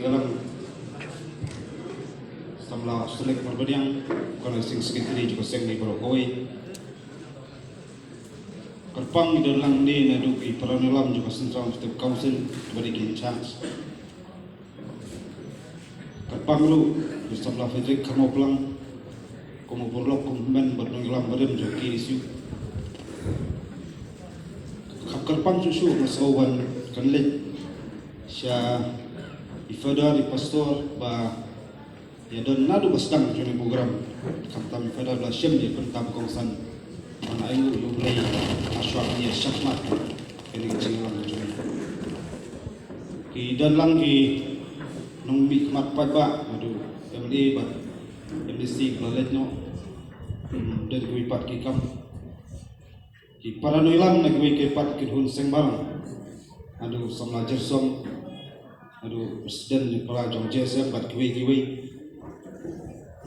dalam samla selek berbediang kalau sing sekretari juga sing di Borokoi kerpang di dalam ni nadu di Paranilam juga Central State Council beri chance kerpang lu di samla Frederick kamu pulang kamu burlok kumben bernungilam badan joki isu kerpang susu masawan kanlit siya ifada di pastor ba ya dan nadu basdang juni program kamtam ifada bla syem di pentam kongsan mana ayu yublay aswak dia syakmat ini kecinglang juni ki dan lang ki nung mikmat pada aduh MD ba MDC plalet no dari kui pat ki kam ki paranoilam na kui ki pat ki hun sengbarang aduh samla jersom aduh presiden di pelajang JSM bat kiwi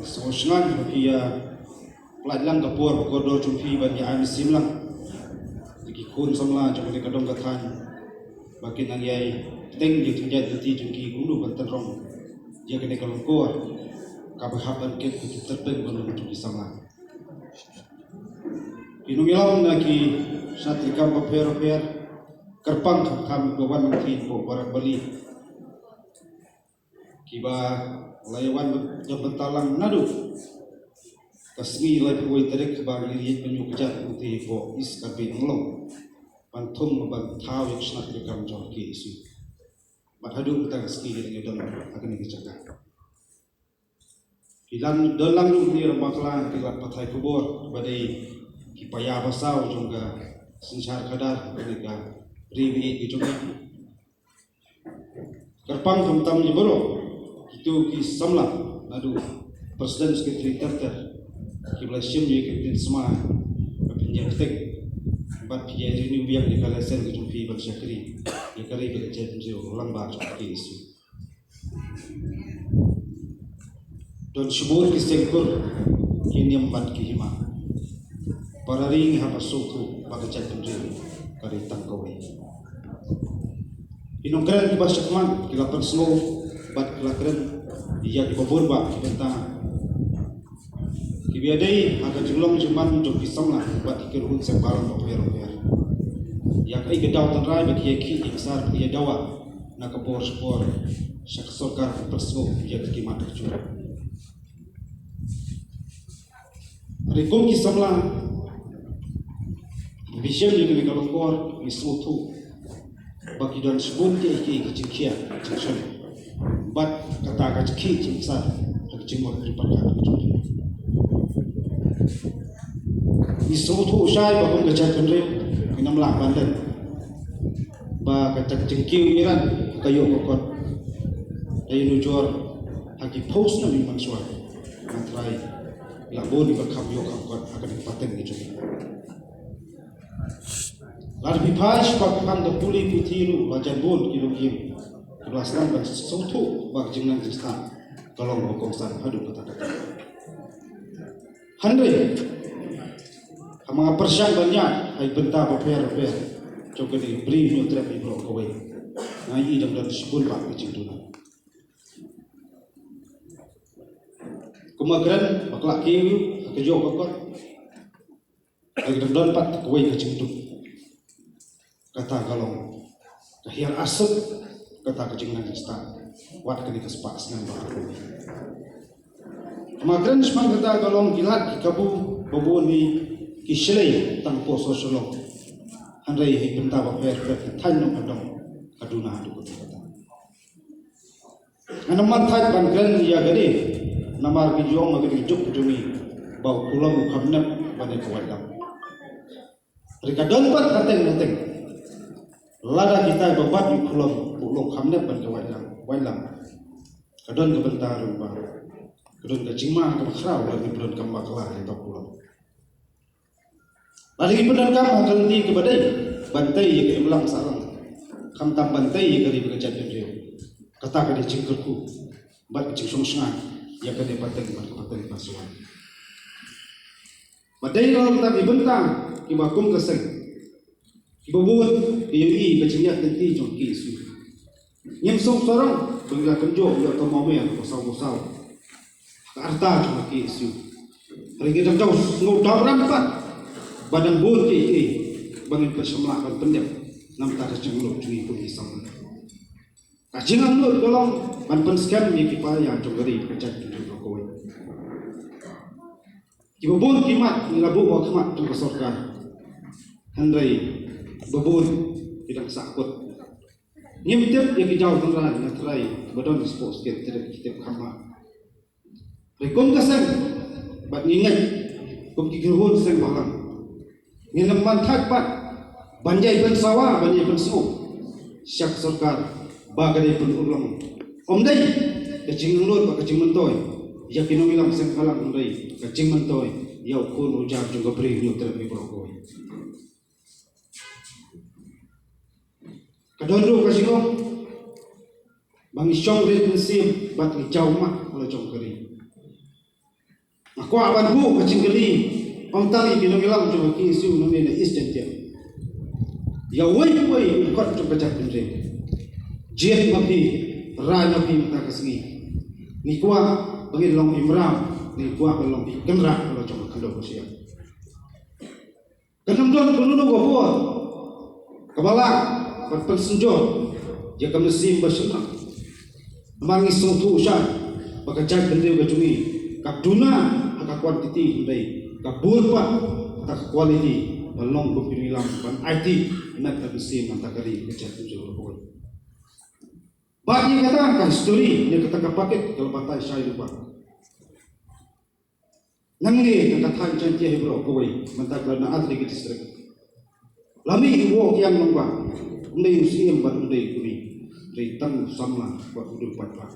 sosngan bagi pelajaran kapur kodo cumpi bagi AMC lang bagi kun samla jom di kadong katan bagi nang yai teng di tinjat di jungki gulu banten rong dia kena kalong kuat kabahaban ke terpeng belum untuk disama inungilaw na ki satrikam paper kerpang kami bawan mungkin po barak bali kiba layawan jabatalang nadu kasmi lay puwi terek bang liit penyukjat uti po is kabi nglong pantum ban taw yak snat rekam jorki isu madhadu utang ski dengan don akan dijaga ilan dalam ni ramakla kilat pathai kubur badai kipaya basau juga sinsar kadar ketika riwi itu kerpang tumtam ni boro itu ki samla nadu presiden sekretari terter ki blasim ye ki semua kapinjam tek bat ye ni biang di kalasen ki jumpi bal syakri ye kari be jet jo ulang ba ki isu don subur ki sengkur ki niam bat ki hima pararing ha pasutu ba jet jo kari tangkoi inongkran ki basyakman ki lapan slow bat kelakren dia dibobor ba benta kibiadai akan julong cuman untuk kisonglah bat ikirun sebaran oper yang ai gedau tanrai bagi ki iksar dia dawa na kapor spor syak sorkar persno dia kimat jura rikum kisomla vision ni kalongkor isutu bagi dan sebut dia ki cikia cikson bat kata kaki cingsa kecingor daripada itu isutu usai bahkan kecak kendri enam lah bandan ba kecak cingkiu iran kayu kokot dari nujor hagi post na memang suar antrai labon di bakam yo kokot akan dipaten gitu lalu bipas pakan dapuli putiru bajan bol kilo kim kelaskan dan sesuatu bagi jenang sistem tolong bokongsan hadu kata-kata handai mga persyang banyak ay benta paper coba diberi nutrep di blok kawai ngai dan sebut pak kecil dulu kemagran baklak kiu kejo kokot ay dan pat kawai kecil dulu kata kalong kahir asap kata kejengan sistem wat kini kesepak senang baru kemagran semang kata kalong kilat kabu babu ni kisley tangpo sosolo andai hibenta baper tanyo kadong kaduna adu kata anaman thai bangren ya gade namar ki jong magadi juk jumi bau pulau kamnap bane kawadam rika donpat kateng lada kita babat di pulau pulau kamnap bane kawadam wailam kadon kebentar ba kadon kecima kekrau lagi kadon kambaklah di pulau lagi benar kam ganti kepada bantai ke imlang sarang kam tam bantai ke di bekerja dia kata ke di cingkerku bat cing sungsang ya ke di pateng pasuan badai lalu tak dibentang ibakum keseng ibubut iui becinya tenti jongki isu nyem song sorong bagi kenjo ya to mau ya ko sau arta cuma ki isu hari kita jauh ngudar rampat badan bun ki bangin persemlakan pendek nam ta cenglo cui ko isam kajingan nur golong ban penskan ni ki pa yang congeri kecak tu ko ki bubun kimat ni labu wa kimat tu sorga handai bubun tidak sakut nyimtep yang kijau tengah ngatrai badon sports get tidak kita kama rekom kasang bat ingat kum kikirhun sang balang ngilam manthak pat banjai pen sawa banjai pen su syak sarkar bagade pen ulang omdai kecing ngut ba kecing mentoy ya kinomilam sang kalang omdai kecing mentoy yau kun ujar juga beri nyu terbi brokoi kadonro kasino bang isong red musim bat ni jauma ala jong keri aku aban bu kacing keri om tali kinomilam jong ki isu noni na istentia ya wei kot jong kacakendre jet mapi ra mapi mata kasgi ni kuah bagi long imram ni kuah long kenra ala jong kando kosia kadam don kono go bo kabala berpensenjol jika mesin bersenang mangi sungtu usai bakajak bendeu gajungi kapduna aka kuantiti ndai kabur pa tak quality balong bupinilam ban IT nak mesin mantakari kecak tujuh pokok bagi kata ka history ni kata paket kalau batai saya lupa nangi kata janji hebro koi mantakar na adri distrik lami wo yang lomba ndai usiam bat ndai kuri ndai tang samla bat udur patpa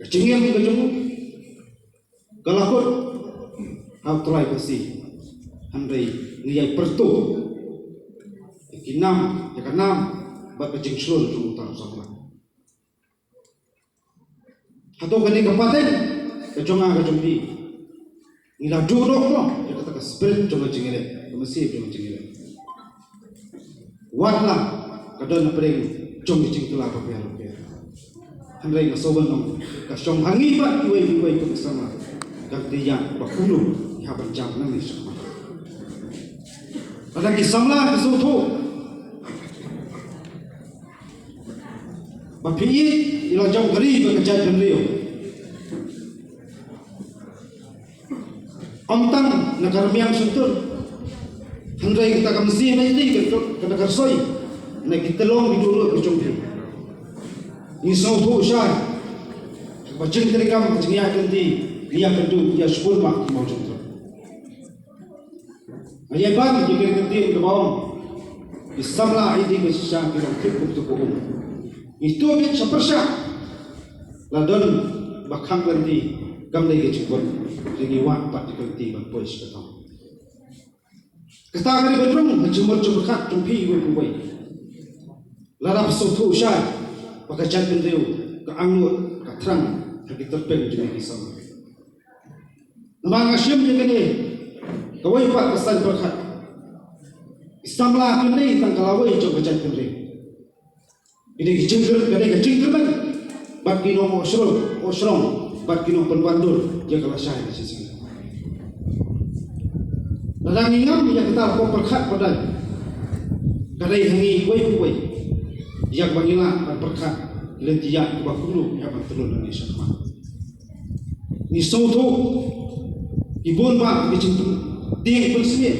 kecingem kejemu galakut hau try kasi handai niyai pertu kinam yakanam bat kecing slur tu tang samla atau gani kapaten kejonga kejumpi nila durok no ya kata spirit coba cingire mesti coba cingire watla kadon preng jong jing tula pa per handai ka soban nong ka song hangi ba iwe ko sama ka dia ba kulu ya ban jam nang ni sama ada ki samla ka so tho ba phi ilo jong gari ba ka jai dan leo amtang nakar miang suntur handai kita kam si mai ni ke nakar soi na kitalong di dulu ke jong ni so tho sha ba jing terikam jing ya kan di dia kendu dia syukur mak mau jong ayah bang jikir ketim ke bawang isamla idi ke sisa ke kip tu ko itu bit sepersa ladon bakhang landi kam dai ke cukup jadi wak pat dikerti ban pois ke tau kata kali bedrung jumur jumkat jumpi we larap sotu syai pakai jangan dia ke anggur ke terang bagi terpen jadi kisah nama ngasyam dia kini kawai pak kesan berkat Islamlah kini tang kalawai coba jangan dia ini kecingker kini kecingker kan bagi nomor osrong bagi nomor penwandur dia kalah syai di sisi Dadang ingam yang kita lakukan perkat pada kadai hangi kuai yang bangila perkat lentiak kubah kulu yang bertelur dari syakma ni soto ibun mak bicintu ding bersih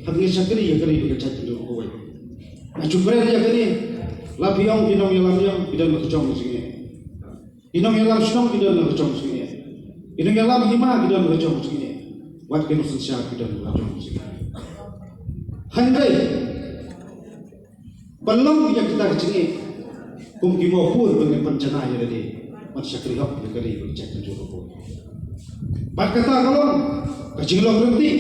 habis syakri yang kali berkat itu kuai acupre dia kali lapiong binong yang bidang berkecong sini binong yang senong bidang berkecong sini binong yang hima bidang berkecong sini wat kenu sensya bidang berkecong sini handai belum yang kita kecini kumki maupun dengan pencana yang ada masyarakat hak negeri bercak tujuh puluh. Bat kata kalau kecing lo berhenti,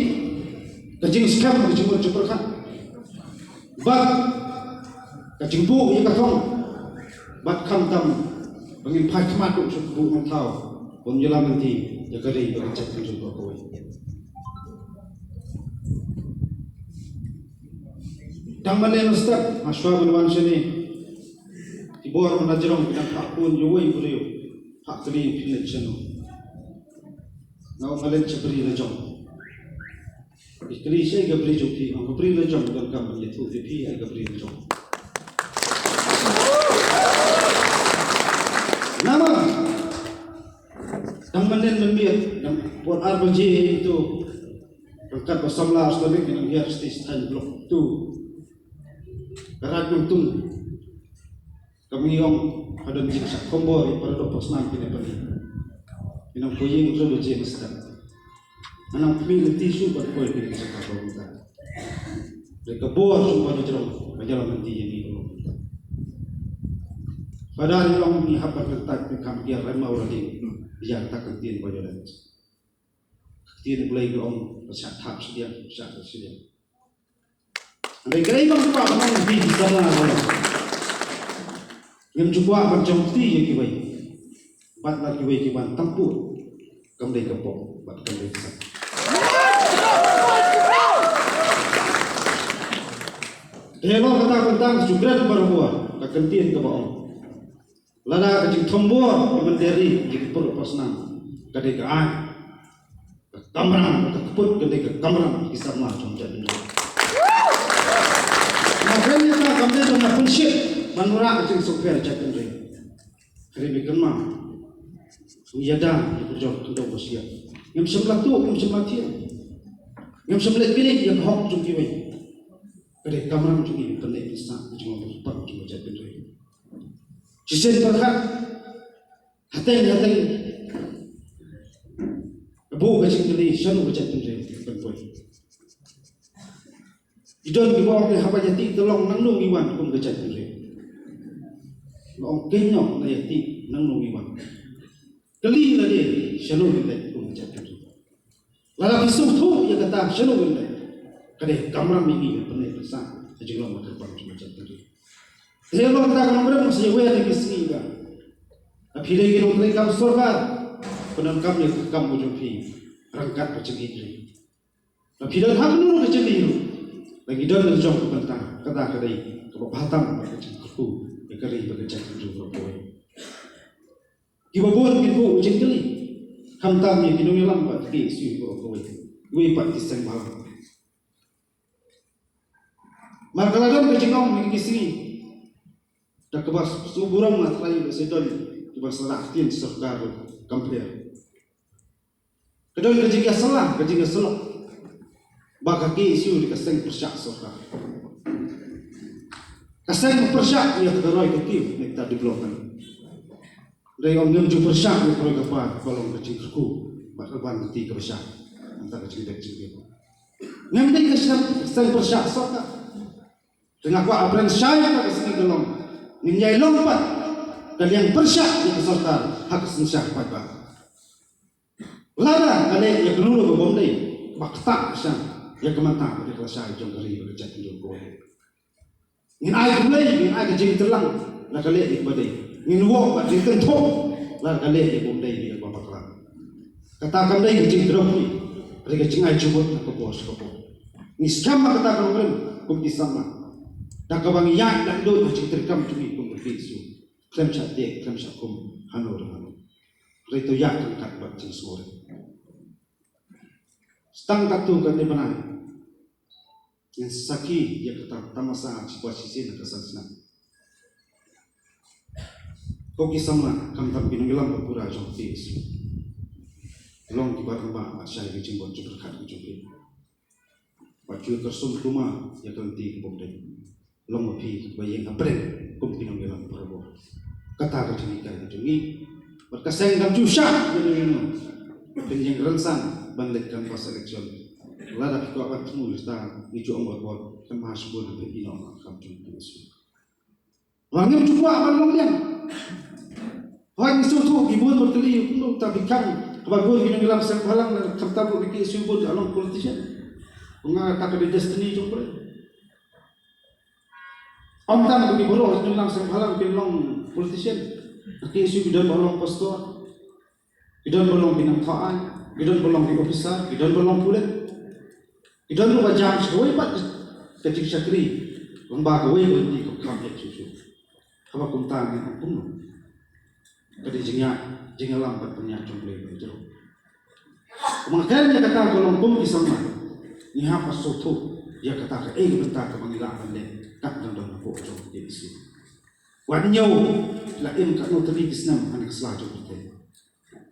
kecing skam kecing berceperkan, bat kecing bu yang katong, bat kamtam bangin pai kemat untuk bu mentau, pun jalan nanti negeri bercak tujuh puluh. Dan mana ustaz aswa berwan sini Kibor menajrong kita Pak pun yuwai beliau Pak kali pilih channel. Ngau ngalen cebri lejong. Ikli saya gabri joki, ang gabri lejong dan kam letu pipi ay gabri lejong. Nama yang menen menbiar yang buat RBJ itu berkat bersamlah sebagai yang biar stage time blok tu karat untung kami yang ada di sak kombor pada 29 kini pagi inang koyeng so beje mesta anang pemilih tisu pada koy kini sak kombor mereka bor semua di jerong berjalan nanti ini pada yang ni habar kertas kam dia ramai orang yang tak kertiin berjalan kertiin boleh orang bersak thap sedia bersak sedia andai kira bang pak bang di sana orang yang cuba macam ti je kibai bat la kibai kiban tampur kamdai kapok bat kamdai sak Helo kata tentang sugran berbuat kekentiin ke bawah lada kecing tombor menteri jadi perut pasnam kadai ke ai kamran keput kadai ke kamran kisah mah macam jadi makanya tak kamdai dengan pensyik manura kecing sopir cakap ni hari berkemah Uyada berjauh untuk bersiap yang sebelah tu yang sebelah tiang yang sebelah kiri yang hok jumpi wei kadai kamran jumpi pendek kisah cuma berpak cuma cakap ni Sisen berkat hateng abu kacing tadi sanu kacang tadi berbuat idon di bawah ni haba jati tolong nanggung iwan kum kacang tadi long kenyok na yati nanggung iwan kali na dia sanu kita kum kacang tadi lala bisu tu ya kata sanu kita kade kamram ini pernah besar sejumlah macam macam tadi Helo tak nak berapa sih weh lagi sini kan? Tapi lagi orang lagi kamu surga, penan kami kamu jumpi rangkat macam ini. Tapi dah hak nuru macam ini, lagi dah nerjong kebentang kata kadai kebahatam macam aku dekari bekerja tujuh berapa. Kibabur kibu ujian kali, hamtam ni minum yang lambat ke sui berapa. Wei pati sembah. Markaladam kecingong ni sini. Dah kebas suburang matrai besedon kebas rahtin serkar kamplir. Kedon kejiga salah kejiga selok. Baka ke isu di kaseng persyak serkar. Kaseng persyak ia teroroi ketif nektar di blokan. Dari om ngemju persyak ia teroroi kepa kolong kecil kerku. Bakal ban keti kebesyak antara kecil dan kecil. Ngemdeng kaseng persyak serkar. Dengan kuat apren syai tak kesini gelong. Ninyai lompat dan yang persyak di peserta hak sensyak pada lada kali yang kenulu berbomdai bakta kesan yang kemantap di kelasai jom kari bekerja tunjuk kowe ingin air mulai ingin air kecil telang lah kali di badai ingin wong badai tentu lah kali di bomdai di bapak kelam katakan dai kecil teropi mereka cengai cubut ke bos ke bos ini skama katakan orang kumti sama dah kabang yak dan do macam terkam cumi kum berfisu klem chatte klem chakum hanur reto yak kat buat cing sore stang tatu kan di mana yang saki ya kata tamasa situasi sini kesasna koki sama kam tam pinunglam berpura jong fisu long di barang ba syai kecing bon berkat kecing baju kersum rumah ya kanti bomdai long api bayang apren kum pinong gelang prabowo kata kecenikan jungi berkaseng dam jusah menunu penjeng rensan bandetkan pas election lada ko akan temu sta nicu ombot kemas bun pino kam jungi isu wangem cuba akan mongdian wang isu tu ibun berkeli kuno tapi kan kebagun pinong gelang sang halang dan kertabu biki isu bun along politician mengata ke destiny jumpa Om tam bagi buruh dengan semalam pilong politician, isu bidon bolong pastor, bidon bolong binang taan, bidon bolong di officer, bidon bolong pulet, bidon lu bajang sekali pat kecik sakri, lembaga wei berhenti ke kampanye susu. Haba kumta ni pun kadi jinga lambat punya jumlah itu. Makanya kata kalau pun kisama ni hapa soto ya kata bentar ke mengilakan le tak dan po jo di sini. Wanyo la im ka no tadi kisnam anak selaju kita.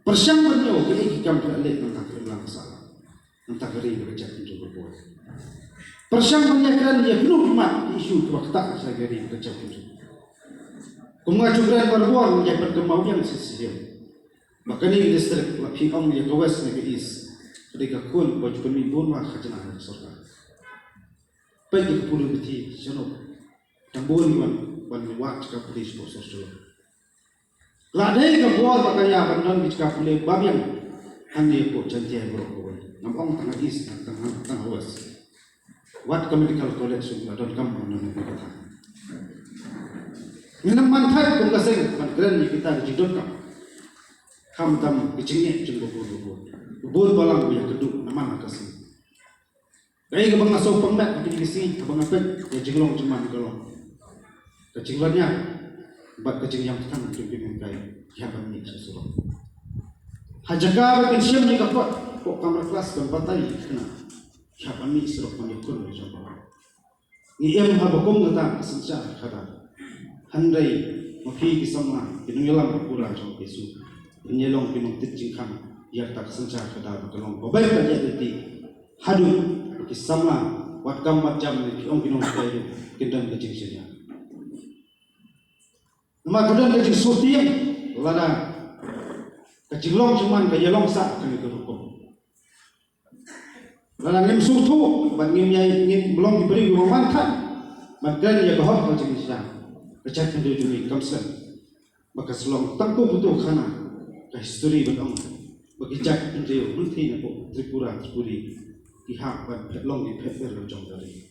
Persyang wanyo ke kam ke le nak tak ulang salah. Nak kering kerja itu berbuat. Persyang menyakan dia penuh mat isu waktu tak saya kering kerja itu. Kemudian berbuat yang berkemauan sesuatu. Maka ni distrik lapik om yang kawas ni ke is. Ketika kun baju pemimpin mah khazanah surga. Pergi ke pulau beti jano. Tambun wan wat ka polis bos sosial. Ladai ke buat pakaya bandon bicka pulau babiang. Hanya po janjian berokok. Nampak tengah is tengah was. Wat medical college sudah don kampung nan kata. Minam mantai pun kasih keren kita dijidot kam tam kecingnya jenggo bur balang punya keduk nama nak kasih. Gaya ke bang asal pengmat di sini abang apa ya jenglong cuman kalau kecinglannya buat kecing yang petang pimpin gaya ya bang ni sesuatu. Hajaka pensiun ni kok kamar kelas berbatai kena ya bang ni serok menyukur coba. Ni em habakom kata senja kata. Handai mafi kisama pinungilam pura jong Yesu penyelong pinung tijingkam ya tak senja kada bekelong babai ka jadi hadu kisama wat kam macam ni ong pinung kayu kindan kejingnya nama kedan kejing sutiang lada kejinglong cuman kayelong sak kan itu hukum lada ngim sutu ban ngim nyai ngim belum diberi memantan makan ya kahot kejingnya kecak itu jumi kamsen maka selong tangko butuh khana ka history bedong bagi jak injeo nanti napo Tripuri ihak ban long di pheper jong dari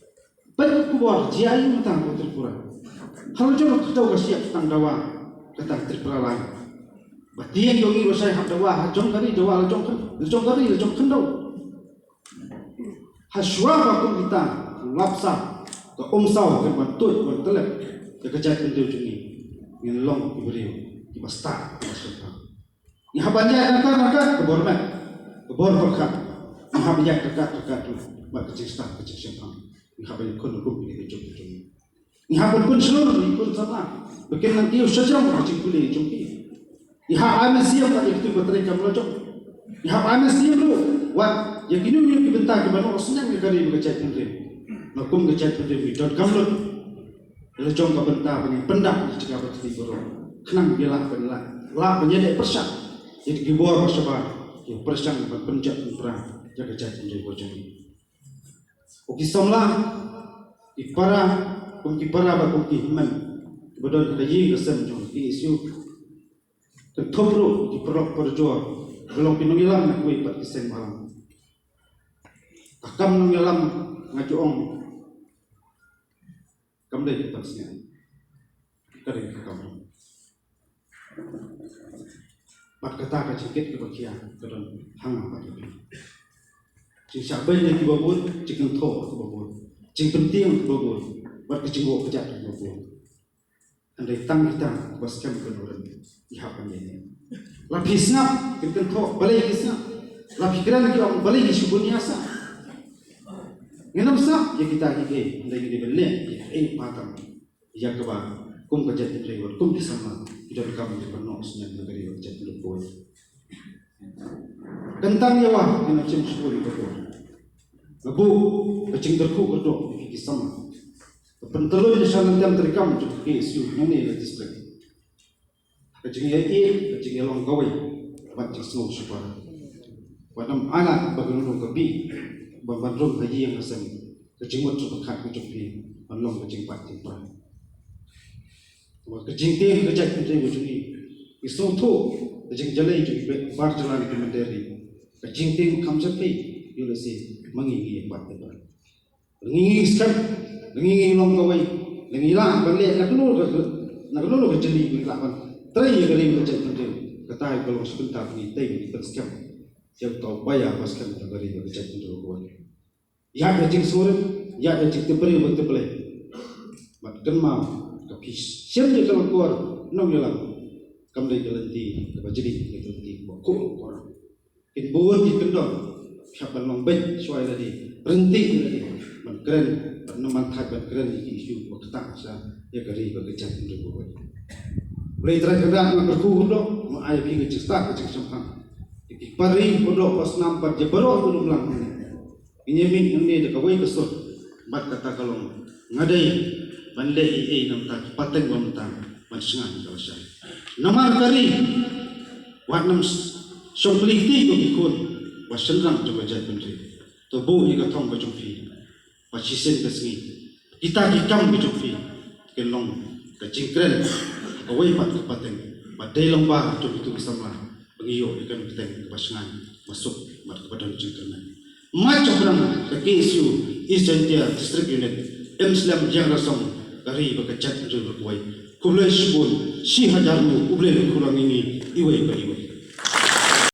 ban ku buat jiai matang ko Tripura halo jong tau ka siap tang dawa kata Tripura lain batian dongi wasai hak dawa jong kari dawa jong kari jong kendau haswa ba ku kita lapsa ka omsau ke batut ban telep kerja itu cumi yang long diberi di pasta maksudnya. Ni habanya rakan kebor berkat. Ni habanya dekat tu mak kecil siapa. Ni habanya kun ini cumi. Ni haban kun seluruh ni kun sama. Bikin nanti usajam kecil boleh cumi. Ni haban siap tak itu bateri kamu lojok. Ni haban siap lu. Wat yang ini ni bentar ke mana osnya ngari kerja itu. Nakum kerja itu di kamu lejong ke bentar punya pendak di cakap berarti burung kenang bilah penilai lah menjadi persyak jadi gibor masyarakat yang persyak penjat perang jaga jat menjadi bocor oki somlah ipara kumki para bakumki himan bedon kaji kesem jong isu ketobro di perok perjuang belum pinungilam nak kuih pat kisen malam takam nungilam ngajuong kamu dah pasnya, kering kamu. Pat kata kecikit kebakian, kadang hang apa itu. Jika siapa yang dibabut, jika thor dibabut, jika penting dibabut, buat kecinggo kejat dibabut. Andai tang kita baskan kenuran, ihapan ini. Lapis ngap, kita thor balai kisah, lapis keran kita balai kisubunya asa. Ngenam sah ya kita hige ndai gede belle matang ya keba kum kerja di driver kum di sana tidak kamu di penos yang negeri kerja di boy kentang ya wah kena cem sepuluh betul lebu kecing terku kedok di sama pentelo di sana jam terkam tu isu ini di distrik kecing ya kecing ya long gawe baca snow super wadam anak bagunung kebi bandung haji yang kesem kecingmut sepekat kecupi belum kecing pat timpan kecing ting kecak kecing bujuni isu tu kecing jalai juga bar jalan ke mandiri kecing ting kamjapi yulasi mengingi pat timpan mengingi sekal mengingi long kawai mengilang balik nak nulu kecili bilakan trai kali kecak kecing kata kalau sebentar ni tay kita skam siap kau bayar paskan dari kecak kecing kau ya kecing surat ya kecing teperi betul mat kenma siam dia kalau keluar nong yalam kamdai galanti jadi galanti ko orang in buat di kendor siapa long ben soal tadi berhenti tadi keren peneman tak keren isu waktu sa ya kari bekerja untuk buat boleh terkadang berkuh dok mau ayah pergi cerita ke sampang pari bodoh pas nampak je baru aku ulang ini min ini dekawai kesur bat kata kalau ngadai bandai nam tak pateng bom tam mansengan kalau saya namar kari wanam somliti ko ikon wasenram to bajai pentri to bo hi ka thong ko jompi pasisen kasni kita dikam ko jompi kelong ka jingkren awai pat ka pateng badai lomba to itu bersama pengiyo ikan peteng ke pasangan masuk mat kepada jingkren macam orang ke isu Eastern District Unit Muslim yang rasam dari bekerja untuk berbuat. Kulai sebut si hajarmu, kulai kurang ini iway.